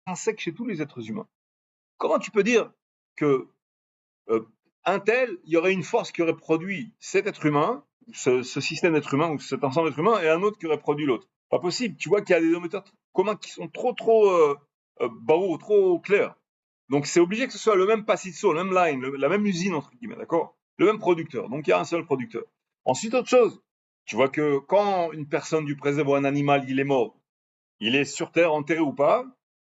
intrinsèque chez tous les êtres humains. Comment tu peux dire que un tel, il y aurait une force qui aurait produit cet être humain, ce système d'être humain ou cet ensemble d'être humain, et un autre qui aurait produit l'autre? Pas possible. Tu vois qu'il y a des dénominateurs communs qui sont trop trop clairs. Donc c'est obligé que ce soit le même passitso, le même line, la même usine entre guillemets, d'accord? Le même producteur. Donc il y a un seul producteur. Ensuite, autre chose. Tu vois que quand une personne du présent ou un animal, il est mort, il est sur terre, enterré ou pas,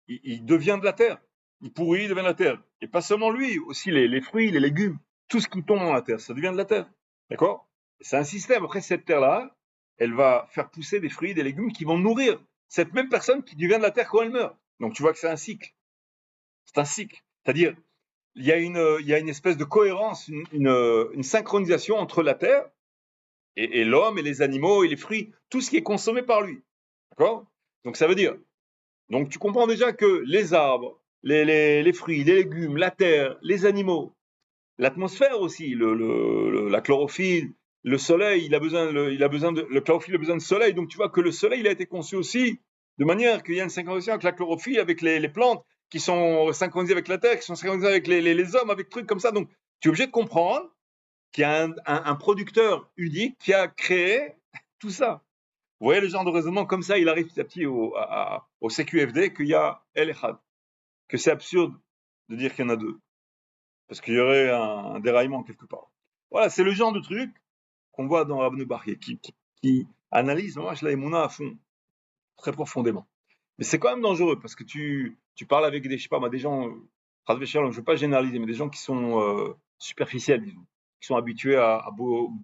il devient de la terre. Il pourrit, il devient de la terre. Et pas seulement lui, aussi les fruits, les légumes, tout ce qui tombe dans la terre, ça devient de la terre. D'accord? C'est un système. Après, cette terre-là, elle va faire pousser des fruits, des légumes qui vont nourrir cette même personne qui devient de la terre quand elle meurt. Donc tu vois que c'est un cycle. C'est un cycle. C'est-à-dire, il y a une espèce de cohérence, une synchronisation entre la terre et l'homme et les animaux et les fruits, tout ce qui est consommé par lui. D'accord? Donc ça veut dire, donc tu comprends déjà que les arbres, les fruits, les légumes, la terre, les animaux, l'atmosphère aussi, la chlorophylle, le soleil, le chlorophylle a besoin de soleil. Donc tu vois que le soleil, il a été conçu aussi de manière qu'il y a une synchronisation avec la chlorophylle, avec les plantes qui sont synchronisées avec la terre, qui sont synchronisées avec les hommes, avec trucs comme ça. Donc tu es obligé de comprendre qu'il y a un producteur unique qui a créé tout ça. Vous voyez le genre de raisonnement comme ça, il arrive petit à petit au CQFD qu'il y a El Echad, que c'est absurde de dire qu'il y en a deux, parce qu'il y aurait un déraillement quelque part. Voilà, c'est le genre de truc qu'on voit dans Rabbeinu Bachye, qui analyse moi, la Emouna à fond, très profondément. Mais c'est quand même dangereux, parce que tu parles avec des, je sais pas, des gens, je ne veux pas généraliser, mais des gens qui sont superficiels, disons, qui sont habitués à